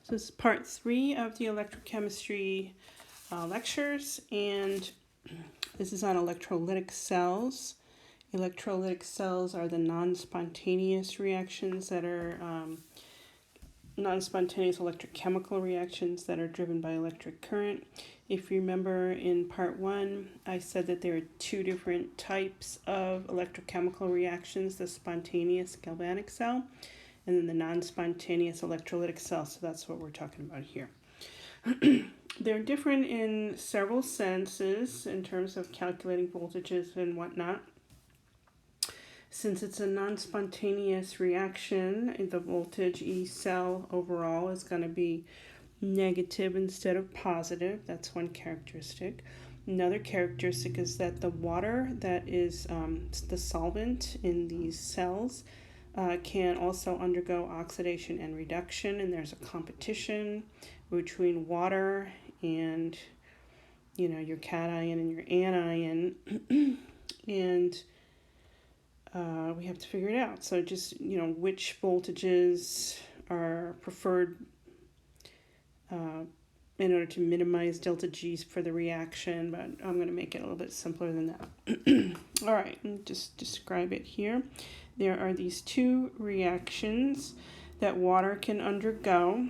So this is part 3 of the electrochemistry lectures, and this is on electrolytic cells. Electrolytic cells are the non-spontaneous reactions that are non-spontaneous electrochemical reactions that are driven by electric current. If you remember in part 1, I said that there are 2 different types of electrochemical reactions, the spontaneous galvanic cell and then the non-spontaneous electrolytic cell. So that's what we're talking about here. They're different in several senses in terms of calculating voltages and whatnot. Since it's a non-spontaneous reaction, the voltage E cell overall is going to be negative instead of positive. That's one characteristic. Another characteristic is that the water that is the solvent in these cells can also undergo oxidation and reduction, and there's a competition between water and your cation and your anion and we have to figure it out. So just which voltages are preferred in order to minimize delta G's for the reaction, but I'm going to make it a little bit simpler than that. All right, let me just describe it here. There are these 2 reactions that water can undergo.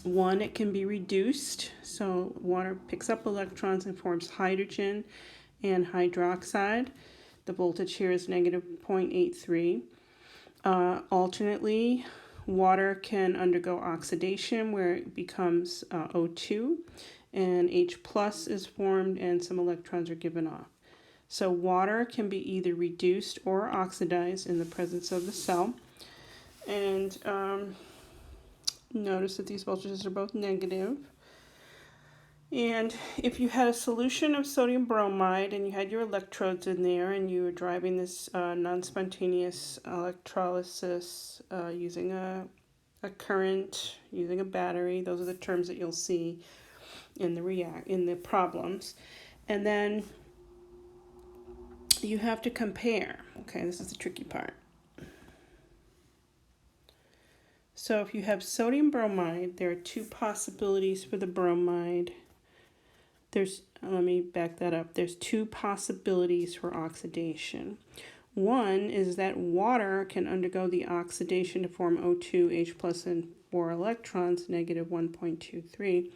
One, it can be reduced. So water picks up electrons and forms hydrogen and hydroxide. The voltage here is negative 0.83. Alternately, water can undergo oxidation where it becomes O2 and H plus is formed and some electrons are given off. So water can be either reduced or oxidized in the presence of the cell. And notice that these voltages are both negative. And if you had a solution of sodium bromide and you had your electrodes in there and you were driving this non-spontaneous electrolysis using a current, using a battery, those are the terms that you'll see in the problems. And then you have to compare. Okay, this is the tricky part. So if you have sodium bromide, there are 2 possibilities for the bromide. Let me back that up. There's 2 possibilities for oxidation. One is that water can undergo the oxidation to form O2, H plus, and 4 electrons, negative 1.23.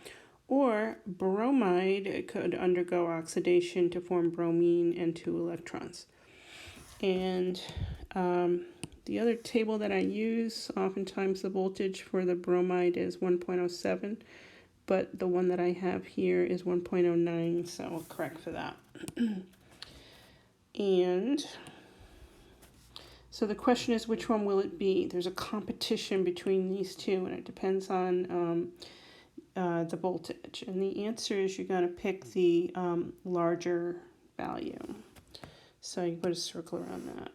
Or bromide could undergo oxidation to form bromine and 2 electrons. And the other table that I use, oftentimes the voltage for the bromide is 1.07, but the one that I have here is 1.09, so I'll correct for that. And so the question is, which one will it be? There's a competition between these 2, and it depends on the voltage. And the answer is you're going to pick the larger value. So you put a circle around that.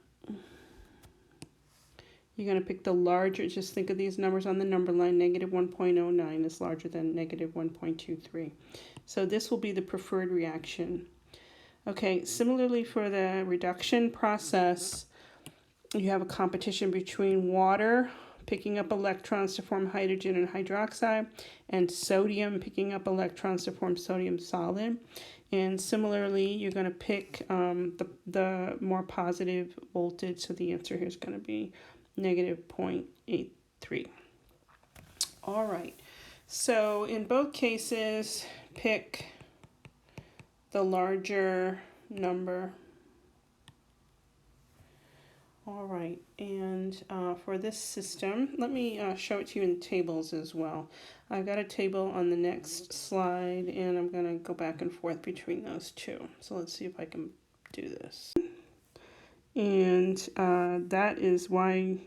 You're going to pick the larger, just think of these numbers on the number line, negative 1.09 is larger than negative 1.23. So this will be the preferred reaction. Okay, similarly for the reduction process, you have a competition between water picking up electrons to form hydrogen and hydroxide, and sodium picking up electrons to form sodium solid. And similarly, you're going to pick the more positive voltage, so the answer here is going to be negative 0.83. All right, so in both cases, pick the larger number. All right, and for this system, let me show it to you in tables as well. I've got a table on the next slide, and I'm going to go back and forth between those 2. So let's see if I can do this. And that is why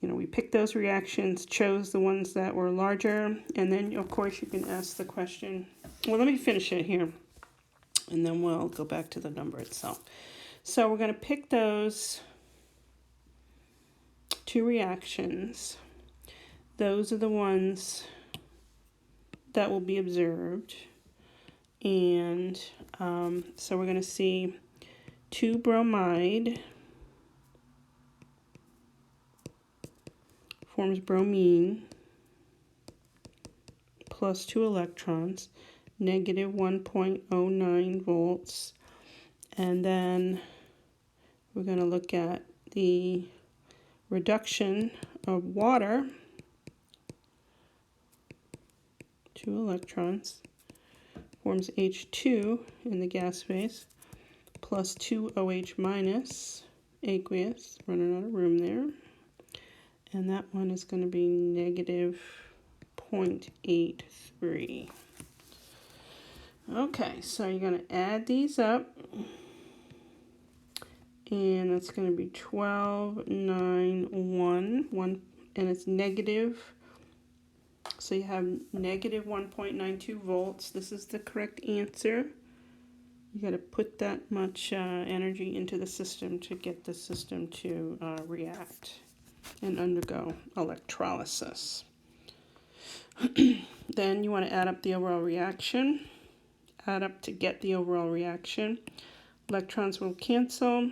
we picked those reactions, chose the ones that were larger, and then of course you can ask the question. Well, let me finish it here, and then we'll go back to the number itself. So we're going to pick those 2 reactions. Those are the ones that will be observed. And so we're going to see 2 bromide forms bromine, plus 2 electrons, negative 1.09 volts. And then we're going to look at the reduction of water, 2 electrons, forms H2 in the gas phase, plus 2 OH minus, aqueous, running out of room there. And that one is going to be negative 0.83. Okay, so you're going to add these up. And that's going to be 12, 9, 1, and it's negative. So you have negative 1.92 volts. This is the correct answer. You got to put that much energy into the system to get the system to react and undergo electrolysis. Then you want to add up the overall reaction. Add up to get the overall reaction. Electrons will cancel.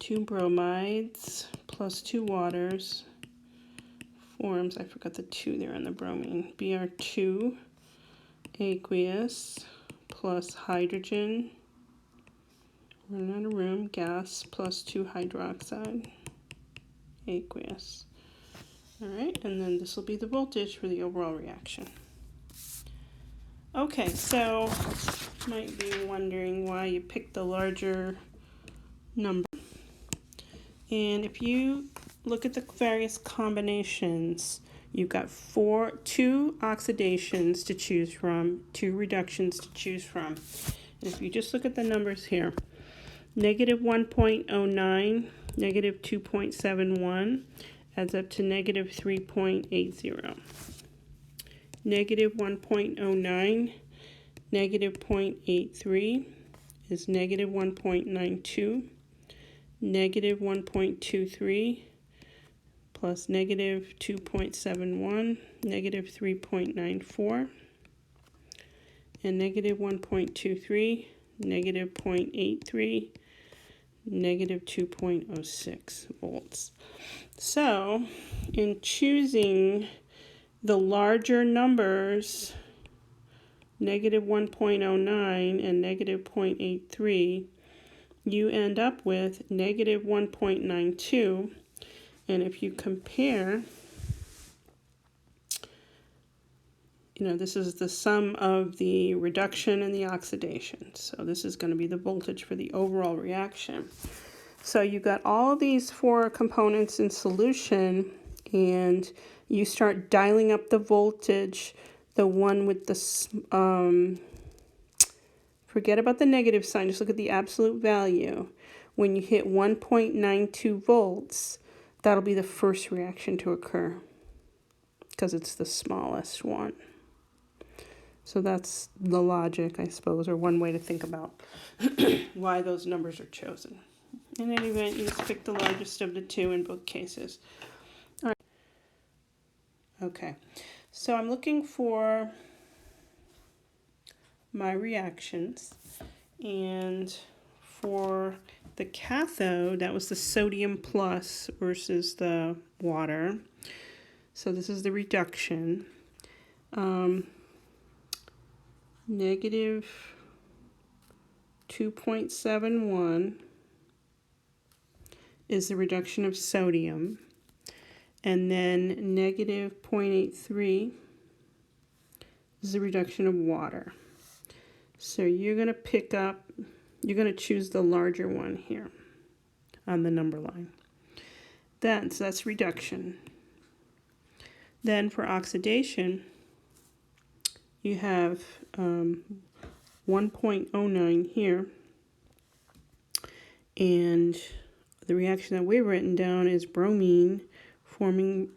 2 bromides plus 2 waters forms, I forgot the 2 there on the bromine, Br2 aqueous plus hydrogen, running out of room, gas plus 2 hydroxide aqueous. Alright, and then this will be the voltage for the overall reaction. Okay, so you might be wondering why you picked the larger number. And if you look at the various combinations, you've got 2 oxidations to choose from, 2 reductions to choose from. And if you just look at the numbers here, negative 1.09, negative 2.71 adds up to negative 3.80. Negative 1.09, negative 0.83 is negative 1.92. Negative 1.23 plus negative 2.71, negative 3.94, and negative 1.23, negative 0.83, negative 2.06 volts. So, in choosing the larger numbers, negative 1.09 and negative 0.83, you end up with negative 1.92, and if you compare, this is the sum of the reduction and the oxidation. So this is going to be the voltage for the overall reaction. So you've got all of these 4 components in solution, and you start dialing up the voltage. The one with the forget about the negative sign, just look at the absolute value. When you hit 1.92 volts, that'll be the first reaction to occur because it's the smallest one. So that's the logic, I suppose, or one way to think about why those numbers are chosen. In any event, you just pick the largest of the 2 in both cases. All right. Okay, so I'm looking for my reactions, and for the cathode, that was the sodium plus versus the water. So this is the reduction. Negative 2.71 is the reduction of sodium, and then negative 0.83 is the reduction of water. So you're going to choose the larger one here on the number line. So that's reduction. Then for oxidation, you have 1.09 here, and the reaction that we've written down is bromide forming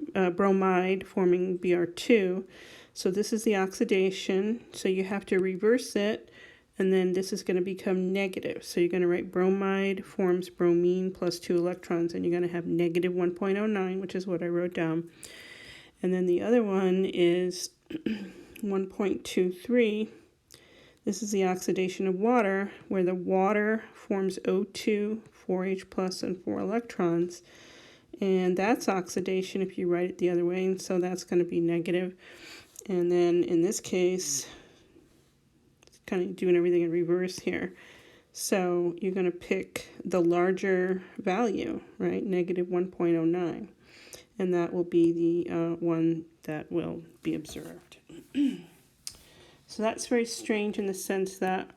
Br2. So this is the oxidation, so you have to reverse it, and then this is going to become negative. So you're going to write bromide forms bromine plus 2 electrons, and you're going to have negative 1.09, which is what I wrote down. And then the other one is 1.23. This is the oxidation of water, where the water forms O2, 4H plus, and 4 electrons. and that's oxidation if you write it the other way, and so that's going to be negative. And then in this case, it's kind of doing everything in reverse here. So you're going to pick the larger value, right, negative 1.09, and that will be the one that will be observed. So that's very strange in the sense that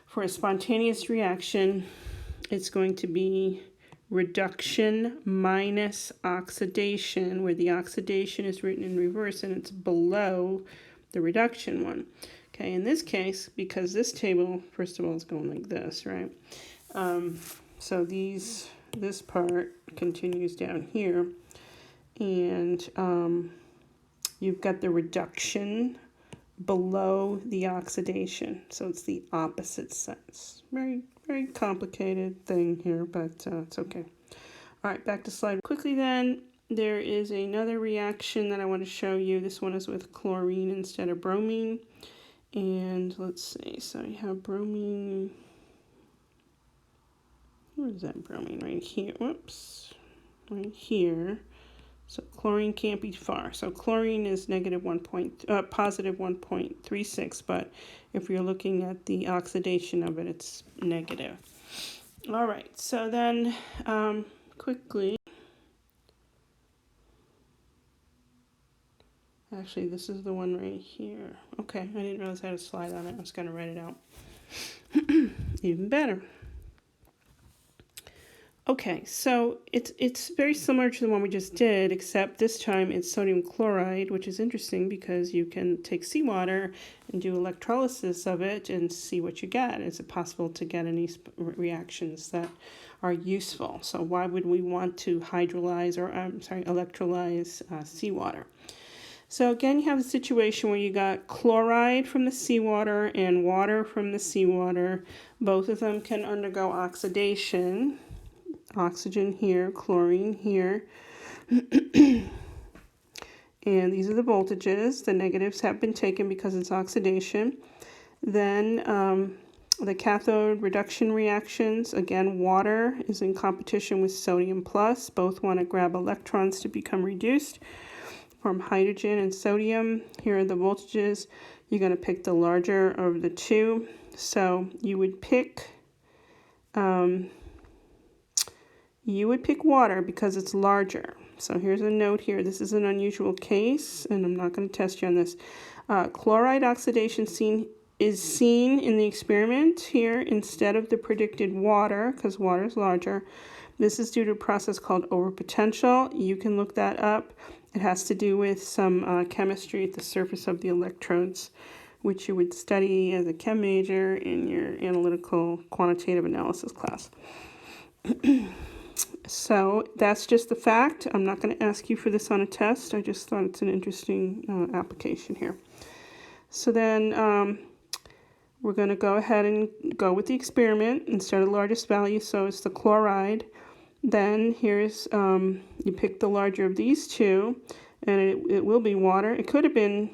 for a spontaneous reaction, it's going to be reduction minus oxidation, where the oxidation is written in reverse and it's below the reduction one. Okay, in this case, because this table, first of all, is going like this, right? So this part continues down here, and you've got the reduction below the oxidation. So it's the opposite sense. Very, very complicated thing here, but it's okay. All right, back to slide. Quickly then, there is another reaction that I want to show you. This one is with chlorine instead of bromine. And let's see, so you have bromine, where is that bromine? Right here, whoops, right here. So chlorine can't be far. So chlorine is positive 1.36, but if you're looking at the oxidation of it, it's negative. All right, so then quickly, actually, this is the one right here. Okay, I didn't realize I had a slide on it. I was going to write it out. Even better. Okay, so it's very similar to the one we just did, except this time it's sodium chloride, which is interesting because you can take seawater and do electrolysis of it and see what you get. Is it possible to get any reactions that are useful? So why would we want to electrolyze seawater? So again, you have a situation where you got chloride from the seawater and water from the seawater. Both of them can undergo oxidation. Oxygen here, chlorine here. And these are the voltages. The negatives have been taken because it's oxidation. Then the cathode reduction reactions, again, water is in competition with sodium plus. Both want to grab electrons to become reduced from hydrogen and sodium. Here are the voltages. You're going to pick the larger of the two. So you would pick water because it's larger. So here's a note here. This is an unusual case, and I'm not going to test you on this. Chloride oxidation is seen in the experiment here instead of the predicted water, because water is larger. This is due to a process called overpotential. You can look that up. It has to do with some chemistry at the surface of the electrodes, which you would study as a chem major in your analytical quantitative analysis class. So that's just the fact. I'm not going to ask you for this on a test. I just thought it's an interesting application here. So then we're going to go ahead and go with the experiment and start at the largest value. So it's the chloride. Then here's, you pick the larger of these two, and it will be water. It could have been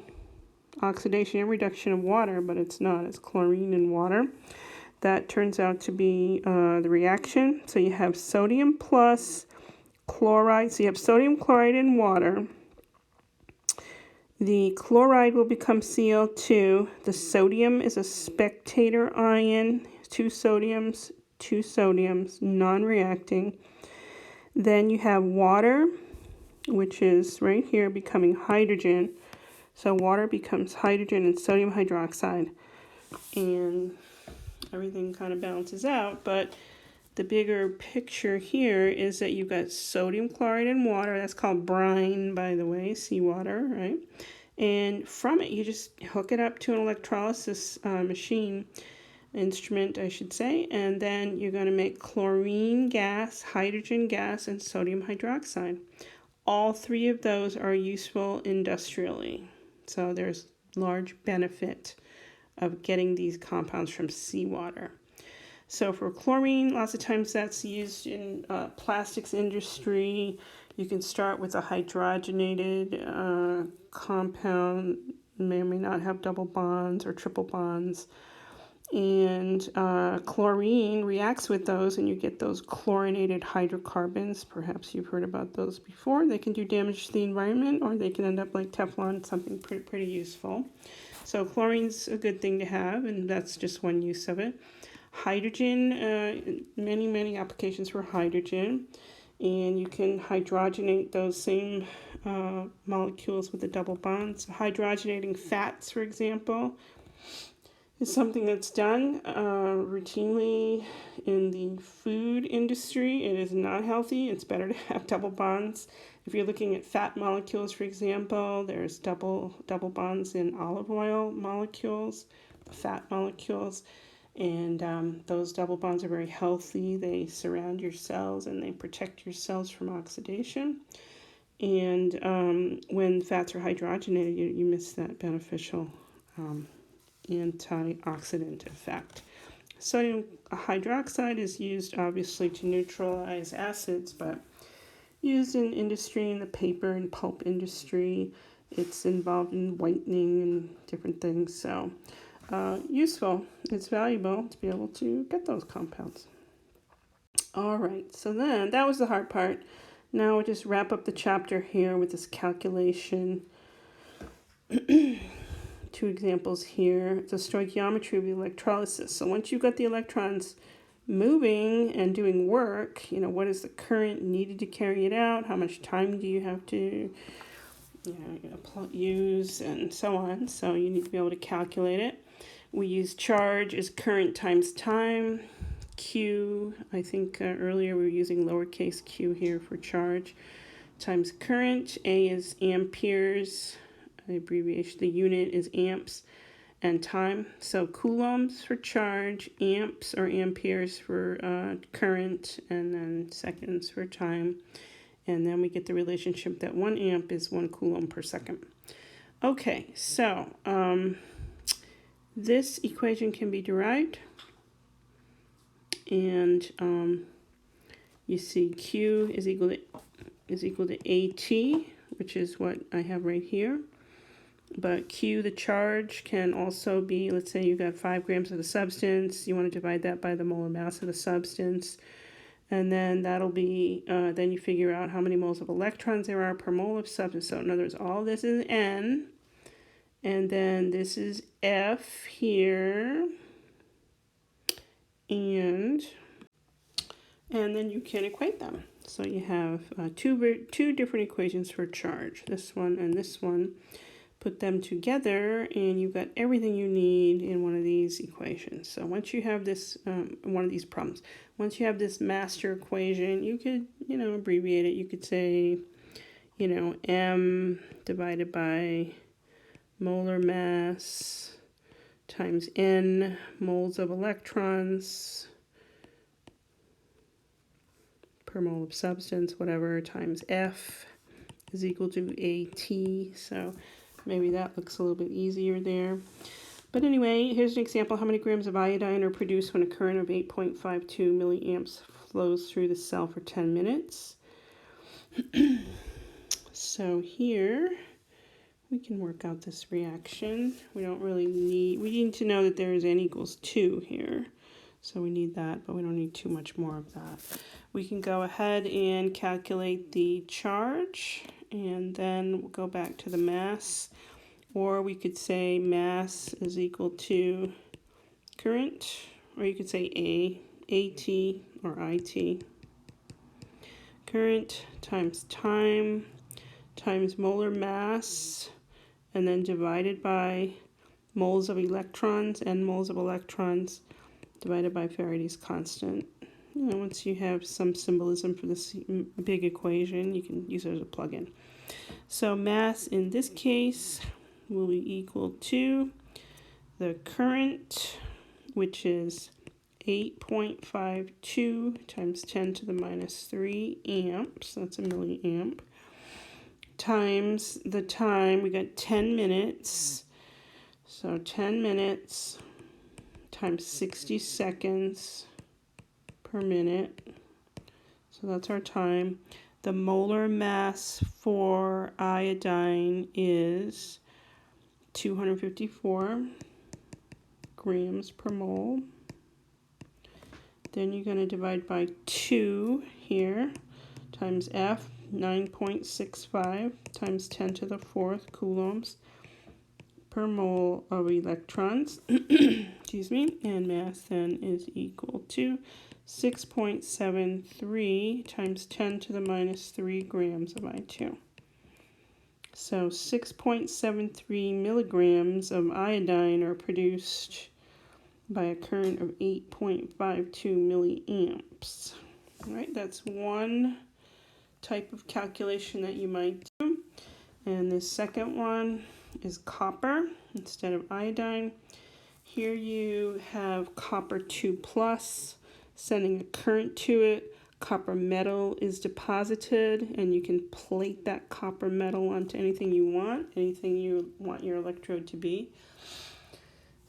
oxidation and reduction of water, but it's not. It's chlorine and water. That turns out to be the reaction. So you have sodium plus chloride. So you have sodium chloride and water. The chloride will become Cl2. The sodium is a spectator ion. Two sodiums, non-reacting. Then you have water, which is right here becoming hydrogen. So water becomes hydrogen and sodium hydroxide. And everything kind of balances out, but the bigger picture here is that you've got sodium chloride and water. That's called brine, by the way, seawater, right? And from it, you just hook it up to an electrolysis instrument, I should say, and then you're going to make chlorine gas, hydrogen gas, and sodium hydroxide. All three of those are useful industrially, so there's large benefit of getting these compounds from seawater. So for chlorine, lots of times that's used in plastics industry. You can start with a hydrogenated compound, may or may not have double bonds or triple bonds. And chlorine reacts with those, and you get those chlorinated hydrocarbons. Perhaps you've heard about those before. They can do damage to the environment, or they can end up like Teflon, something pretty useful. So chlorine's a good thing to have, and that's just one use of it. Hydrogen, many applications for hydrogen, and you can hydrogenate those same molecules with the double bonds. Hydrogenating fats, for example, is something that's done routinely in the food industry. It is not healthy. It's better to have double bonds. If you're looking at fat molecules, for example, there's double bonds in olive oil molecules, fat molecules, and those double bonds are very healthy. They surround your cells and they protect your cells from oxidation. And when fats are hydrogenated, you miss that beneficial antioxidant effect. Sodium hydroxide is used obviously to neutralize acids, but used in industry, in the paper and pulp industry. It's involved in whitening and different things. So useful. It's valuable to be able to get those compounds. All right, so then that was the hard part. Now we'll just wrap up the chapter here with this calculation. Two examples here. The stoichiometry of electrolysis. So once you've got the electrons moving and doing work, what is the current needed to carry it out? How much time do you have to use, and so on. So you need to be able to calculate it. We use charge as current times time. Q, I think earlier we were using lowercase q here for charge, times current. A is amperes. The abbreviation, the unit is amps, and time. So coulombs for charge, amps or amperes for current, and then seconds for time. And then we get the relationship that 1 amp is 1 coulomb per second. Okay, so this equation can be derived. And you see Q is equal to AT, which is what I have right here. But Q, the charge, can also be, let's say you've got 5 grams of the substance. You want to divide that by the molar mass of the substance. And then that'll be, then you figure out how many moles of electrons there are per mole of substance. So in other words, all this is N. And then this is F here. And then you can equate them. So you have two different equations for charge, this one and this one. Put them together and you've got everything you need in one of these equations. So once you have this, one of these problems, once you have this master equation, you could, abbreviate it. You could say, M divided by molar mass times N moles of electrons per mole of substance, whatever, times F is equal to AT. So maybe that looks a little bit easier there. But anyway, here's an example. How many grams of iodine are produced when a current of 8.52 milliamps flows through the cell for 10 minutes? So here we can work out this reaction. We need to know that there is N equals 2 here. So we need that, but we don't need too much more of that. We can go ahead and calculate the charge, and then we'll go back to the mass. Or we could say mass is equal to current, or you could say AT or IT. Current times time times molar mass, and then divided by moles of electrons and moles of electrons divided by Faraday's constant. Once you have some symbolism for this big equation, you can use it as a plug-in. So mass in this case will be equal to the current, which is 8.52 times 10 to the minus 3 amps, that's a milliamp, times the time, we got 10 minutes, so 10 minutes times 60 seconds per minute, so that's our time. The molar mass for iodine is 254 grams per mole. Then you're going to divide by 2 here, times F, 9.65 times 10 to the 4th coulombs per mole of electrons, excuse me, and mass then is equal to 6.73 times 10 to the minus 3 grams of I2. So 6.73 milligrams of iodine are produced by a current of 8.52 milliamps. All right, that's one type of calculation that you might do. And the second one is copper instead of iodine. Here you have copper 2 plus, sending a current to it. Copper metal is deposited, and you can plate that copper metal onto anything you want your electrode to be.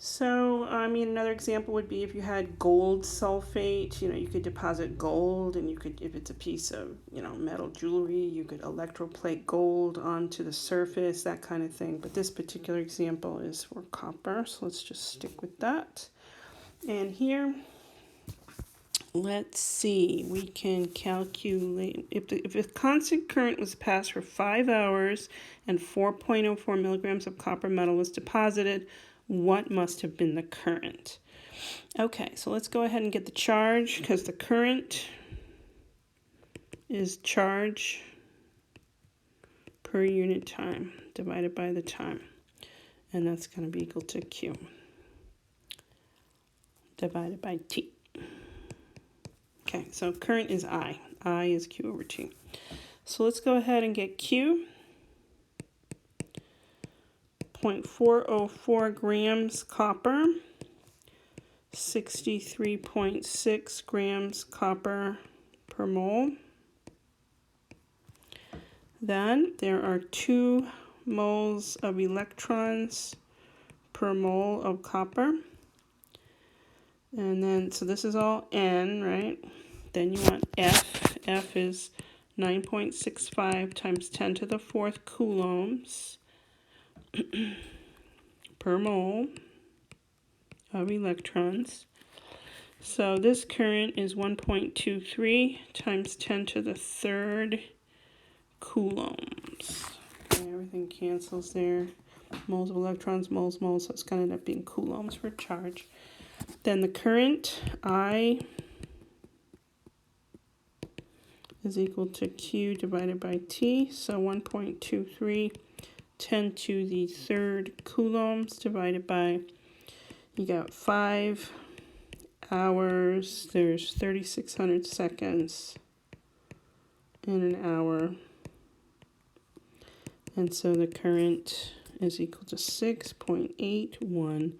So, another example would be if you had gold sulfate, you could deposit gold, and you could, if it's a piece of, metal jewelry, you could electroplate gold onto the surface, that kind of thing. But this particular example is for copper, so let's just stick with that. And here, let's see, we can calculate, if a constant current was passed for 5 hours and 4.04 milligrams of copper metal was deposited, what must have been the current? Okay, so let's go ahead and get the charge, because the current is charge per unit time divided by the time. And that's going to be equal to Q divided by T. Okay, so current is I. I is Q over T. So let's go ahead and get Q. 0.404 grams copper, 63.6 grams copper per mole. Then there are 2 moles of electrons per mole of copper. And then, so this is all N, right? Then you want F. F is 9.65 times 10 to the 4th coulombs per mole of electrons. So this current is 1.23 times 10 to the 3rd coulombs. Okay, everything cancels there. Moles of electrons, moles, so it's going to end up being coulombs for charge. Then the current, I, is equal to Q divided by T. So 1.23, 10 to the 3rd coulombs divided by, you got 5 hours, there's 3,600 seconds in an hour. And so the current is equal to 6.81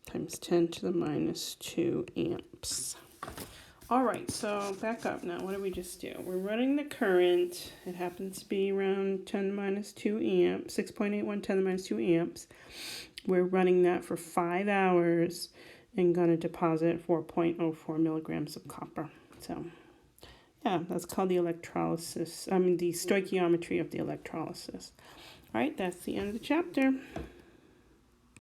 times 10 to the minus 2 amps. All right, so back up now. What did we just do? We're running the current. It happens to be around 10 to the minus 2 amps, 6.81 10 to the minus 2 amps. We're running that for 5 hours and going to deposit 4.04 milligrams of copper. So, yeah, that's called the electrolysis. The stoichiometry of the electrolysis. All right, that's the end of the chapter.